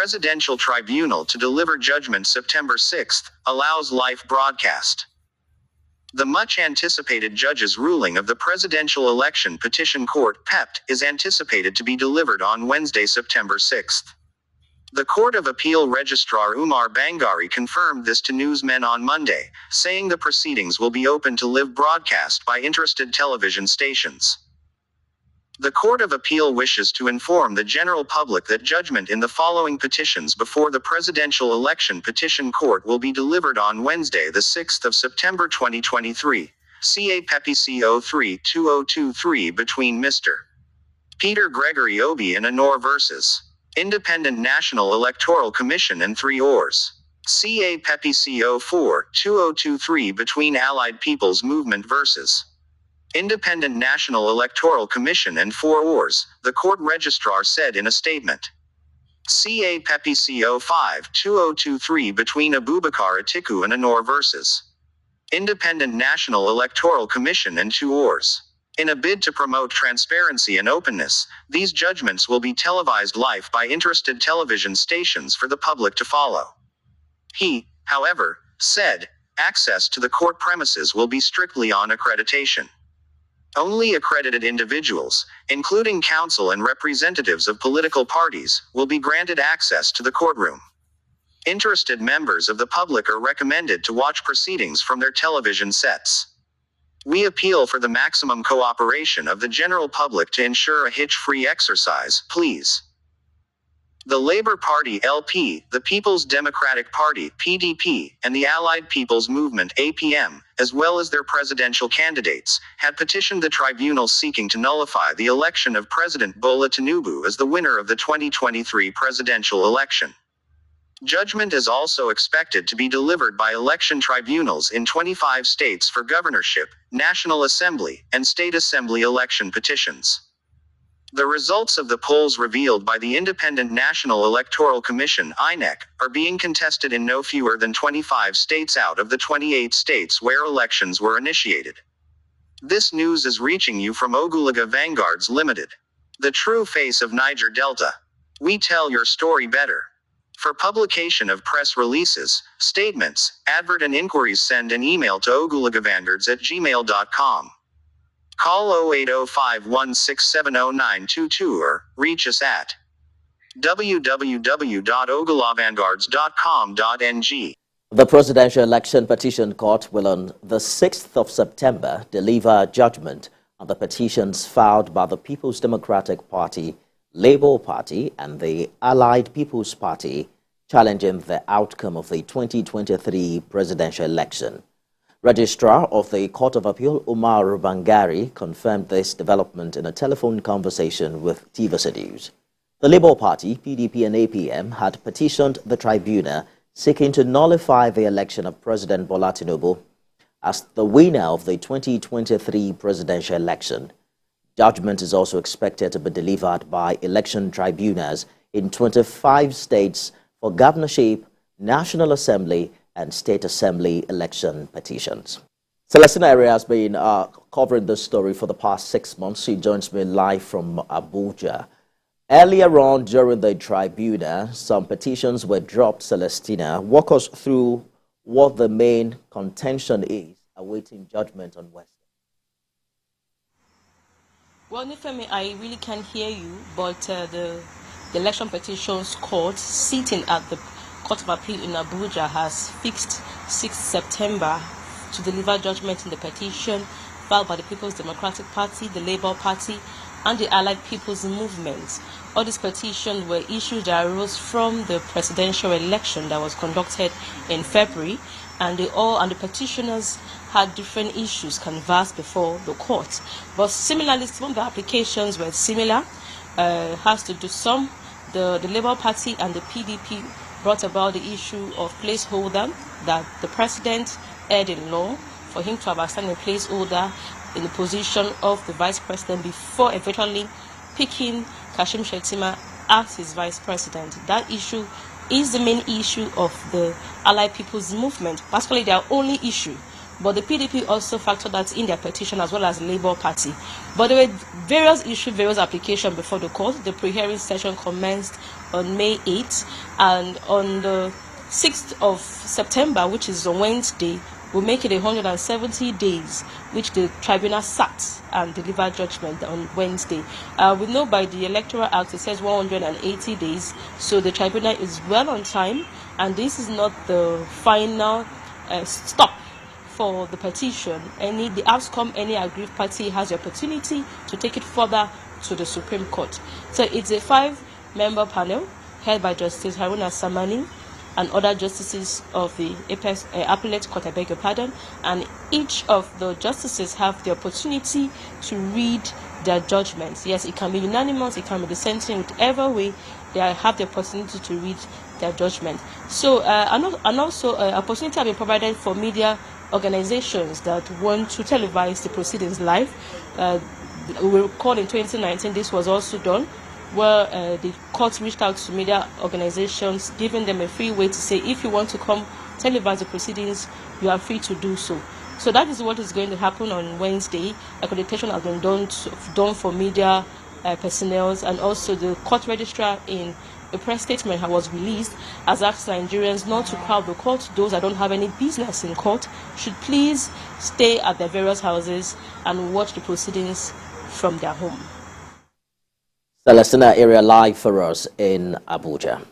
Presidential Tribunal to deliver judgment September 6, allows live broadcast. The much-anticipated judge's ruling of the Presidential Election Petition Court (PEPT) is anticipated to be delivered on Wednesday, September 6. The Court of Appeal Registrar Umar Bangari confirmed this to newsmen on Monday, saying the proceedings will be open to live broadcast by interested television stations. The Court of Appeal wishes to inform the general public that judgment in the following petitions before the Presidential Election Petition Court will be delivered on Wednesday, the 6th of September 2023. CA PEPI C03-2023 between Mr. Peter Gregory Obi and Anor versus Independent National Electoral Commission and 3 ORs. CA PEPI C04-2023 between Allied People's Movement versus Independent National Electoral Commission and 4 ORs, the court registrar said in a statement. CA PEPI C05-2023 between Abubakar Atiku and Anor versus Independent National Electoral Commission and 2 ORs. In a bid to promote transparency and openness, these judgments will be televised live by interested television stations for the public to follow. He, however, said, access to the court premises will be strictly on accreditation. Only accredited individuals, including counsel and representatives of political parties, will be granted access to the courtroom. Interested members of the public are recommended to watch proceedings from their television sets. We appeal for the maximum cooperation of the general public to ensure a hitch-free exercise, please. The Labour Party (LP), the People's Democratic Party (PDP), and the Allied People's Movement (APM), as well as their presidential candidates, had petitioned the tribunal seeking to nullify the election of President Bola Tinubu as the winner of the 2023 presidential election. Judgment is also expected to be delivered by election tribunals in 25 states for governorship, National Assembly, and State Assembly election petitions. The results of the polls revealed by the Independent National Electoral Commission (INEC) are being contested in no fewer than 25 states out of the 28 states where elections were initiated. This news is reaching you from Ogulagha Vanguards Limited, the true face of Niger Delta. We tell your story better. For publication of press releases, statements, advert and inquiries, send an email to OgulaghaVanguards@gmail.com. Call 080516709222 or reach us at www.OgulaghaVanguards.com.ng. The Presidential Election Petition Court will on the 6th of September deliver judgment on the petitions filed by the People's Democratic Party, Labour Party and the Allied People's Party challenging the outcome of the 2023 presidential election. Registrar of the Court of Appeal Umar Bangari confirmed this development in a telephone conversation with TVC News. The Labour Party, PDP and APM had petitioned the tribunal seeking to nullify the election of President Bola Tinubu as the winner of the 2023 presidential election. Judgment is also expected to be delivered by election tribunals in 25 states for governorship, National Assembly, and State Assembly election petitions. Celestina Area has been covering this story for the past 6 months. She joins me live from Abuja. Earlier on during the tribunal, some petitions were dropped. Celestina, walk us through what the main contention is awaiting judgment on Wednesday. Well, Nifemi, I really can't hear you, but the Election Petitions Court sitting at the Court of Appeal in Abuja has fixed 6th September to deliver judgment in the petition filed by the People's Democratic Party, the Labour Party, and the Allied People's Movement. All these petitions were issues that arose from the presidential election that was conducted in February, and the petitioners had different issues canvassed before the court. But similarly, some of the applications were similar. Has to do some. The Labour Party and the PDP brought about the issue of placeholder, that the president erred in law for him to have assigned a placeholder in the position of the vice president before eventually picking Kashim Shettima as his vice president. That issue is the main issue of the Allied People's Movement, particularly their only issue. But the PDP also factored that in their petition, as well as the Labour Party. But there were various issues, various applications before the court. The pre-hearing session commenced on May 8th, and on the 6th of September, which is on Wednesday, will make it 170 days, which the tribunal sat and delivered judgment on Wednesday. We know by the Electoral Act it says 180 days, so the tribunal is well on time, and this is not the final stop for the petition. The outcome, any aggrieved party has the opportunity to take it further to the Supreme Court. So it's a 5-member panel held by Justice Haruna Samani and other justices of the appellate court, I beg your pardon, and each of the justices have the opportunity to read their judgments. Yes, it can be unanimous, it can be dissenting, whichever way they have the opportunity to read their judgment. So, and also opportunity have been provided for media organizations that want to televise the proceedings live. We recall in 2019 this was also done, where the court reached out to media organizations, giving them a free way to say, if you want to come televise the proceedings, you are free to do so. So that is what is going to happen on Wednesday. Accreditation has been done for media personnel, and also the court registrar in a press statement that was released has asked Nigerians not to crowd the court. Those that don't have any business in court should please stay at their various houses and watch the proceedings from their home. Celestina area live for us in Abuja.